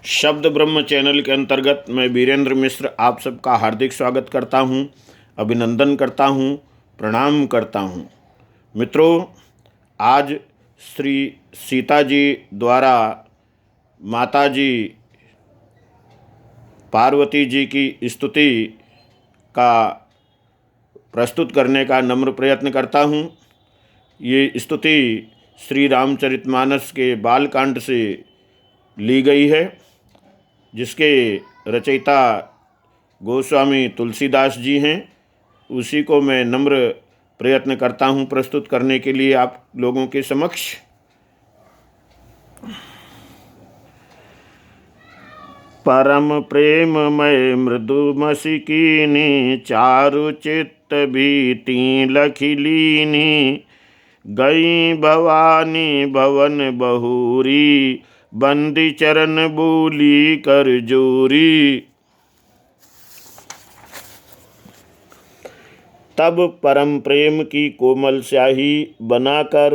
शब्द ब्रह्म चैनल के अंतर्गत मैं वीरेंद्र मिश्र आप सबका हार्दिक स्वागत करता हूं, अभिनंदन करता हूं, प्रणाम करता हूं। मित्रों, आज श्री सीता जी द्वारा माता जी पार्वती जी की स्तुति का प्रस्तुत करने का नम्र प्रयत्न करता हूं। ये स्तुति श्री रामचरितमानस के बालकांड से ली गई है, जिसके रचयिता गोस्वामी तुलसीदास जी हैं। उसी को मैं नम्र प्रयत्न करता हूं प्रस्तुत करने के लिए आप लोगों के समक्ष। परम प्रेममय मृदुमसि कीनी, चारु चित्त भीति लखि लीनी। गई भवानी भवन बहुरी, बंदी चरण बोली कर जोरी। तब परम प्रेम की कोमल स्याही बनाकर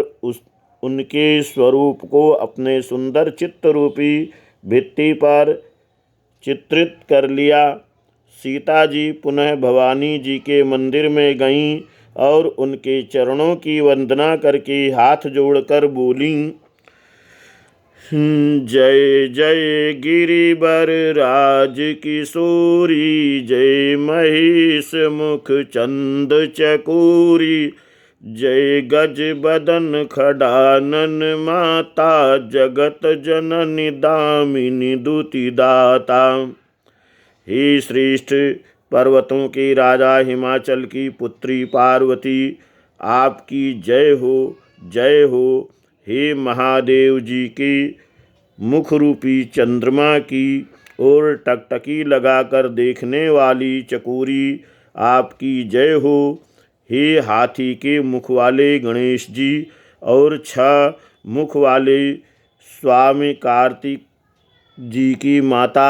उनके स्वरूप को अपने सुंदर चित्त रूपी भित्ति पर चित्रित कर लिया। सीता जी पुनः भवानी जी के मंदिर में गईं और उनके चरणों की वंदना करके हाथ जोड़कर बोलीं, जय जय गिरिवर राज किशोरी, जय महेश मुख चंद चकोरी। जय गज बदन खडानन माता, जगत जननी दामिनी दुति दाता। हे श्रेष्ठ पर्वतों के राजा हिमाचल की पुत्री पार्वती, आपकी जय हो, जय हो। हे महादेव जी के मुख रूपी चंद्रमा की ओर टकटकी लगाकर देखने वाली चकोरी, आपकी जय हो। हे हाथी के मुख वाले गणेश जी और 6 मुख वाले स्वामी कार्तिक जी की माता,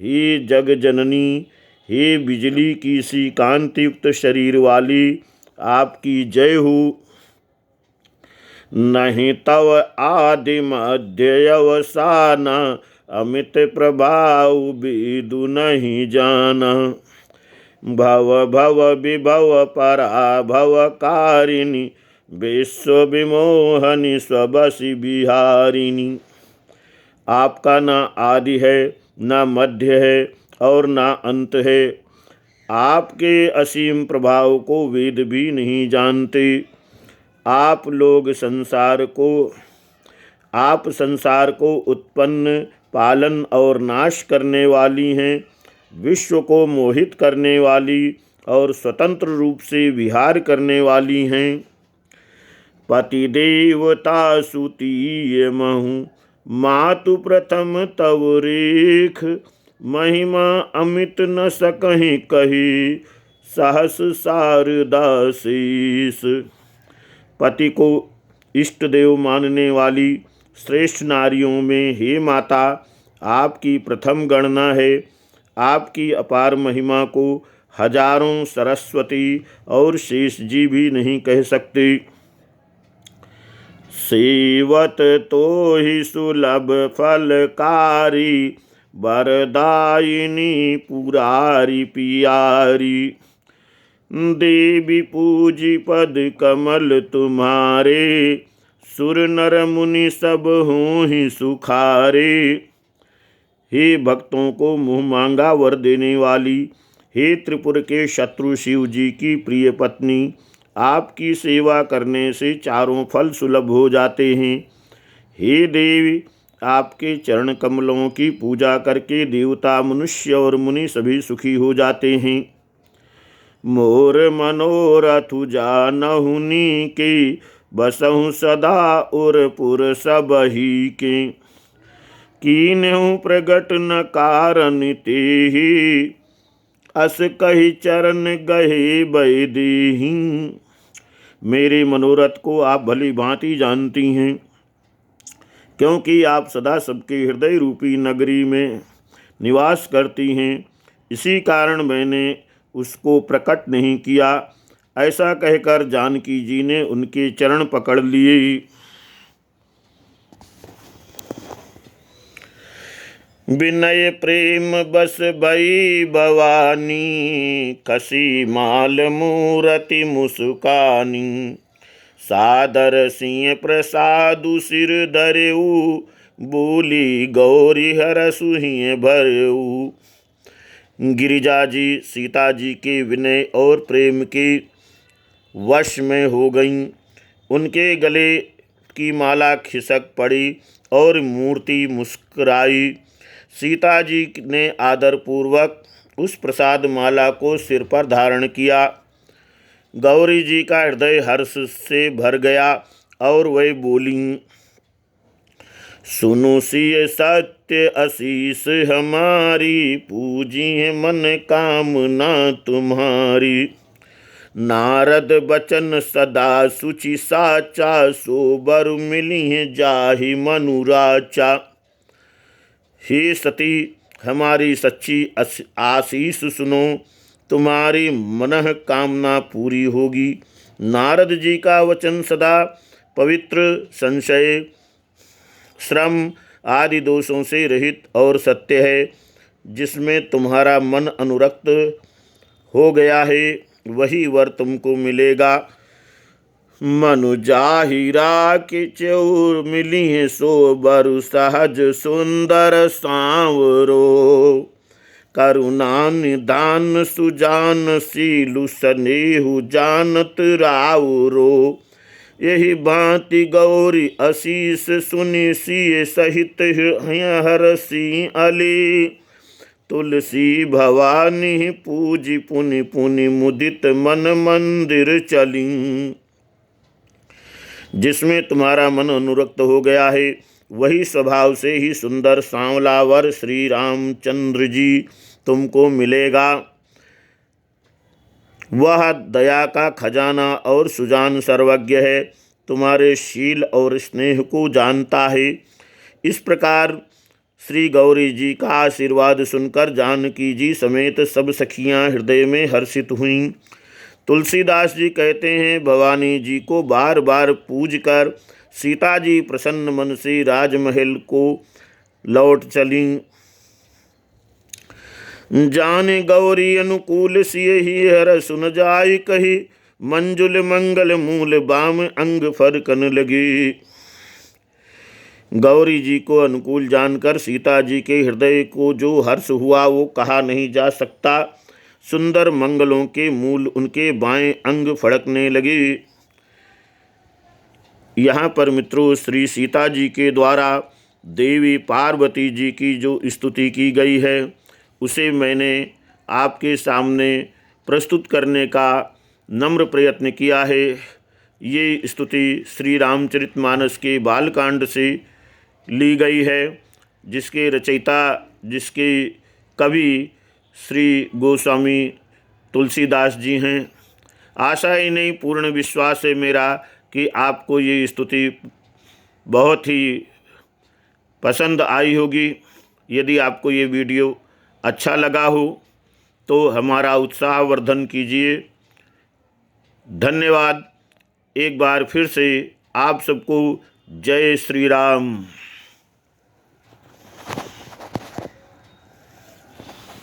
हे जग जननी, हे बिजली की सी कांतियुक्त शरीर वाली, आपकी जय हो। नहीं तव आदि मध्य अवसान, अमित प्रभाव विदु नहीं जाना। भव भव विभव पराभव कारिणी, विश्व विमोहनी स्वबसी बिहारिणी। आपका न आदि है, न मध्य है और न अंत है। आपके असीम प्रभाव को वेद भी नहीं जानते। आप संसार को उत्पन्न, पालन और नाश करने वाली हैं। विश्व को मोहित करने वाली और स्वतंत्र रूप से विहार करने वाली हैं। पति देवता सुतीय महु, मातु प्रथम तव रेख। महिमा अमित न सकहि कही, सहस शारदा शेष। पति को इष्ट देव मानने वाली श्रेष्ठ नारियों में हे माता, आपकी प्रथम गणना है। आपकी अपार महिमा को हजारों सरस्वती और शेष जी भी नहीं कह सकते। सेवत तो ही सुलभ फलकारी, वरदायिनी पुरारी पियारी। देवी पूजी पद कमल तुम्हारे, सुर नर मुनि सब हों ही सुखारे। हे भक्तों को मुँह मांगा वर देने वाली, हे त्रिपुर के शत्रु शिव जी की प्रिय पत्नी, आपकी सेवा करने से चारों फल सुलभ हो जाते हैं। हे देवी, आपके चरण कमलों की पूजा करके देवता, मनुष्य और मुनि सभी सुखी हो जाते हैं। मोर मनोरथ जानहुनी के, बसहु सदा उरपुर सबही के। कीन्हु प्रगट न कारण तेहि, अस कही चरण गहे बैदेहि। मेरे मनोरथ को आप भली भांति जानती हैं, क्योंकि आप सदा सबके हृदय रूपी नगरी में निवास करती हैं। इसी कारण मैंने उसको प्रकट नहीं किया। ऐसा कहकर जानकी जी ने उनके चरण पकड़ लिए। विनय प्रेम बस भई भवानी, खसी माल मूरति मुस्कानी। सादर सिंह प्रसादु सिर धरेऊ, बोली गौरी हरसु हिय भरेऊ। गिरिजा जी सीता जी के विनय और प्रेम के वश में हो गईं। उनके गले की माला खिसक पड़ी और मूर्ति मुस्कुराई। सीता जी ने आदरपूर्वक उस प्रसाद माला को सिर पर धारण किया। गौरी जी का हृदय हर्ष से भर गया और वह बोलीं, सुनो सिय सत्य आशीष हमारी, पूजिए मन कामना तुम्हारी। नारद बचन सदा सुचि साचा, सो बर मिली जाहि मनुराचा। हे सती, हमारी सच्ची आशीष सुनो, तुम्हारी मनः कामना पूरी होगी। नारद जी का वचन सदा पवित्र, संशय, श्रम आदि दोषों से रहित और सत्य है। जिसमें तुम्हारा मन अनुरक्त हो गया है वही वर तुमको मिलेगा। मनु जाहिरा के चौर मिली है, सो बर सहज सुंदर सांवरो। करुणा निदान सुजान सीलु, स्नेहु जानत राउरो। यही भांति गौरी आशीष सुनि, सिय सहित हरसी अली। तुलसी भवानी पूजी, पुनि पुनि मुदित मन मंदिर चली। जिसमें तुम्हारा मन अनुरक्त हो गया है वही स्वभाव से ही सुंदर सांवलावर श्री रामचंद्र जी तुमको मिलेगा। वह दया का खजाना और सुजान सर्वज्ञ है, तुम्हारे शील और स्नेह को जानता है। इस प्रकार श्री गौरी जी का आशीर्वाद सुनकर जानकी जी समेत सब सखियां हृदय में हर्षित हुईं। तुलसीदास जी कहते हैं, भवानी जी को बार बार पूज कर सीता जी प्रसन्न मन से राजमहल को लौट चलीं। जाने गौरी अनुकूल सिय ही हर सुन जाय कही, मंजुल मंगल मूल बाम अंग फरकन लगी। गौरी जी को अनुकूल जानकर सीता जी के हृदय को जो हर्ष हुआ वो कहा नहीं जा सकता। सुंदर मंगलों के मूल उनके बाएं अंग फड़कने लगे। यहाँ पर मित्रों श्री सीता जी के द्वारा देवी पार्वती जी की जो स्तुति की गई है उसे मैंने आपके सामने प्रस्तुत करने का नम्र प्रयत्न किया है। ये स्तुति श्री रामचरितमानस के बालकांड से ली गई है, जिसके रचयिता, जिसके कवि श्री गोस्वामी तुलसीदास जी हैं। आशा ही नहीं पूर्ण विश्वास है मेरा कि आपको ये स्तुति बहुत ही पसंद आई होगी। यदि आपको ये वीडियो अच्छा लगा हो तो हमारा उत्साहवर्धन कीजिए। धन्यवाद। एक बार फिर से आप सबको जय श्री राम।